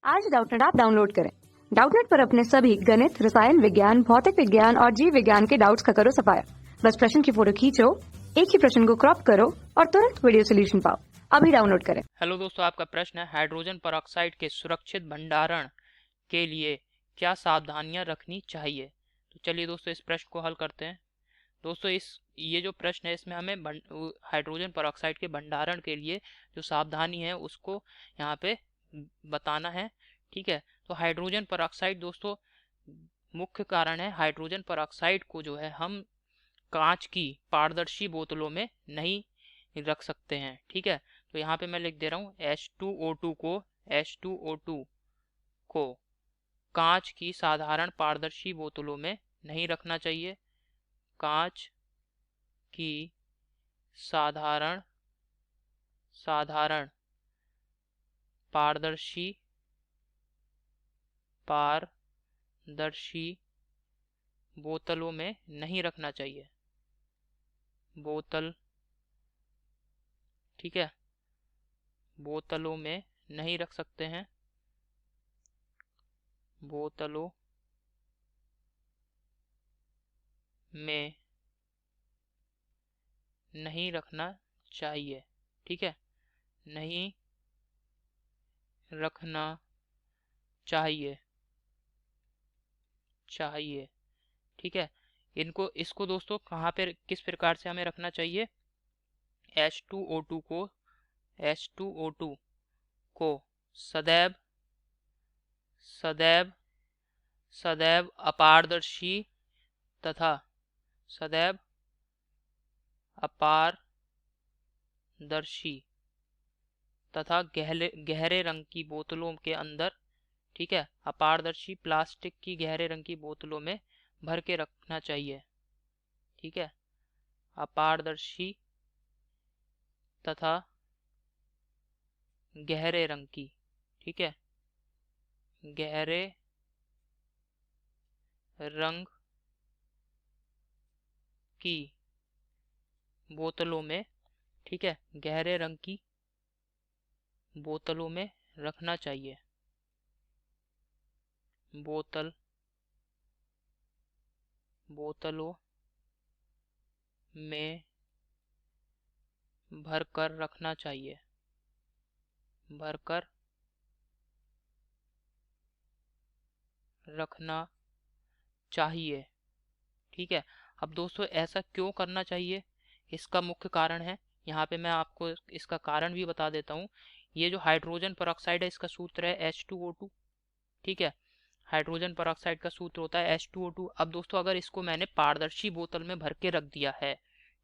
आज Doubtnut app download करें। Doubtnut पर अपने सभी गणित, रसायन विज्ञान, भौतिक विज्ञान और जीव विज्ञान के डाउट्स का करो सफाया। बस प्रश्न की फोटो खींचो, एक ही प्रश्न को क्रॉप करो और तुरंत वीडियो सोल्यूशन पाओ। अभी डाउनलोड करें। हेलो दोस्तों, आपका प्रश्न है हाइड्रोजन परऑक्साइड के सुरक्षित भंडारण के लिए क्या सावधानियां रखनी चाहिए। तो चलिए दोस्तों, इस प्रश्न को हल करते हैं। दोस्तों, ये जो प्रश्न है इसमें हमें हाइड्रोजन परऑक्साइड के भंडारण के लिए जो सावधानी है उसको यहाँ पे बताना है। ठीक है, तो हाइड्रोजन परऑक्साइड दोस्तों, मुख्य कारण है हाइड्रोजन परऑक्साइड को जो है हम कांच की पारदर्शी बोतलों में नहीं रख सकते हैं। ठीक है, तो यहाँ पे मैं लिख दे रहा हूँ H2O2 को कांच की साधारण पारदर्शी बोतलों में नहीं रखना चाहिए। कांच की साधारण पारदर्शी बोतलों में नहीं रखना चाहिए। बोतल, ठीक है, बोतलों में नहीं रख सकते हैं। बोतलों में नहीं रखना चाहिए। ठीक है, नहीं रखना चाहिए। ठीक है, इसको दोस्तों कहाँ पे किस प्रकार से हमें रखना चाहिए। H2O2 को सदैव सदैव सदैव अपारदर्शी तथा सदैव अपारदर्शी तथा गहरे रंग की बोतलों के अंदर, ठीक है, अपारदर्शी प्लास्टिक की गहरे रंग की बोतलों में भर के रखना चाहिए। ठीक है, अपारदर्शी तथा गहरे रंग की, ठीक है, गहरे रंग की बोतलों में, ठीक है, गहरे रंग की बोतलों में रखना चाहिए। बोतलों में भरकर रखना चाहिए। भरकर रखना चाहिए। ठीक है, अब दोस्तों ऐसा क्यों करना चाहिए, इसका मुख्य कारण है, यहाँ पे मैं आपको इसका कारण भी बता देता हूँ। ये जो हाइड्रोजन परऑक्साइड है इसका सूत्र है H2O2। ठीक है, हाइड्रोजन परऑक्साइड का सूत्र होता है H2O2। अब दोस्तों अगर इसको मैंने पारदर्शी बोतल में भर के रख दिया है,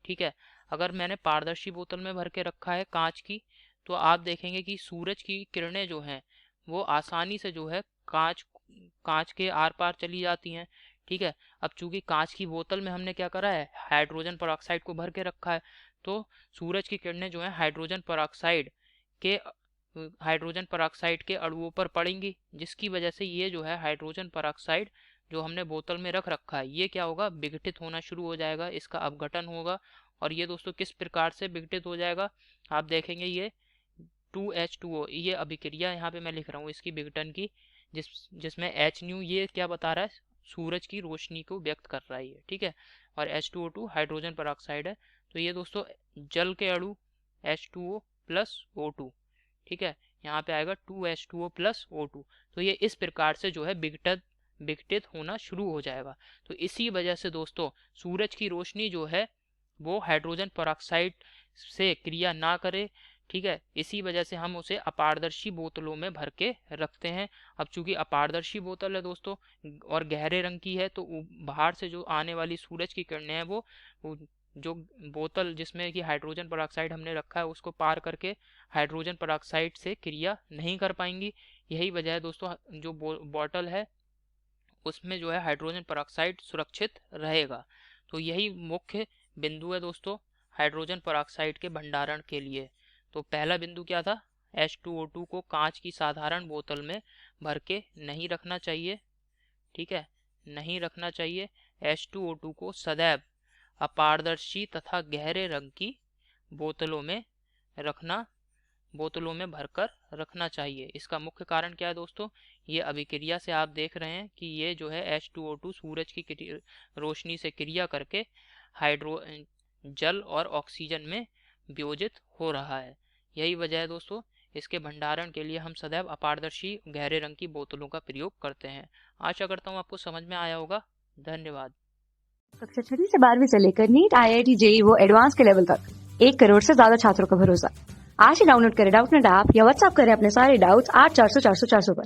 ठीक है, अगर मैंने पारदर्शी बोतल में भर के रखा है कांच की, तो आप देखेंगे कि सूरज की किरणें जो हैं वो आसानी से जो है कांच के आर पार चली जाती हैं। ठीक है, अब चूंकि कांच की बोतल में हमने क्या करा है, हाइड्रोजन परऑक्साइड को भर के रखा है, तो सूरज की किरणें जो है हाइड्रोजन परऑक्साइड के अणुओं पर पड़ेंगी, जिसकी वजह से ये जो है हाइड्रोजन परऑक्साइड जो हमने बोतल में रख रखा है ये क्या होगा, विघटित होना शुरू हो जाएगा, इसका अपघटन होगा। और ये दोस्तों किस प्रकार से विघटित हो जाएगा, आप देखेंगे ये 2H2O, ये अभिक्रिया यहाँ पे मैं लिख रहा हूँ इसकी विघटन की, जिसमें H न्यू ये क्या बता रहा है, सूरज की रोशनी को व्यक्त कर रहा है ये। ठीक है, और H2O2 हाइड्रोजन परऑक्साइड है, तो ये दोस्तों जल के अणु H2O प्लस O2, ठीक है, यहाँ पे आएगा 2H2O प्लस O2, तो ये इस प्रकार से जो है विघटित होना शुरू हो जाएगा। तो इसी वजह से दोस्तों सूरज की रोशनी जो है वो हाइड्रोजन परऑक्साइड से क्रिया ना करे। ठीक है, इसी वजह से हम उसे अपारदर्शी बोतलों में भर के रखते हैं। अब चूंकि अपारदर्शी बोतल है दोस्तों और गहरे रंग की है, तो बाहर से जो आने वाली सूरज की किरणें हैं वो जो बोतल जिसमें कि हाइड्रोजन परऑक्साइड हमने रखा है उसको पार करके हाइड्रोजन परऑक्साइड से क्रिया नहीं कर पाएंगी। यही वजह है दोस्तों जो बॉटल है उसमें जो है हाइड्रोजन परऑक्साइड सुरक्षित रहेगा। तो यही मुख्य बिंदु है दोस्तों हाइड्रोजन परऑक्साइड के भंडारण के लिए। तो पहला बिंदु क्या था, H2O2 को कांच की साधारण बोतल में भर के नहीं रखना चाहिए। ठीक है, नहीं रखना चाहिए। H2O2 को सदैव अपारदर्शी तथा गहरे रंग की बोतलों में रखना बोतलों में भरकर रखना चाहिए। इसका मुख्य कारण क्या है दोस्तों, ये अभिक्रिया से आप देख रहे हैं कि ये जो है H2O2 सूरज की रोशनी से क्रिया करके हाइड्रो जल और ऑक्सीजन में वियोजित हो रहा है। यही वजह है दोस्तों, इसके भंडारण के लिए हम सदैव अपारदर्शी गहरे रंग की बोतलों का प्रयोग करते हैं। आशा करता हूँ आपको समझ में आया होगा। धन्यवाद। कक्षा 6 से 12वीं से लेकर नीट, IIT, JEE वो एडवांस के लेवल तक 1 करोड़ से ज्यादा छात्रों का भरोसा। आज ही डाउनलोड करें डाउटनेट ऐप या व्हाट्सएप करें अपने सारे डाउट्स 8400 400 400 पर।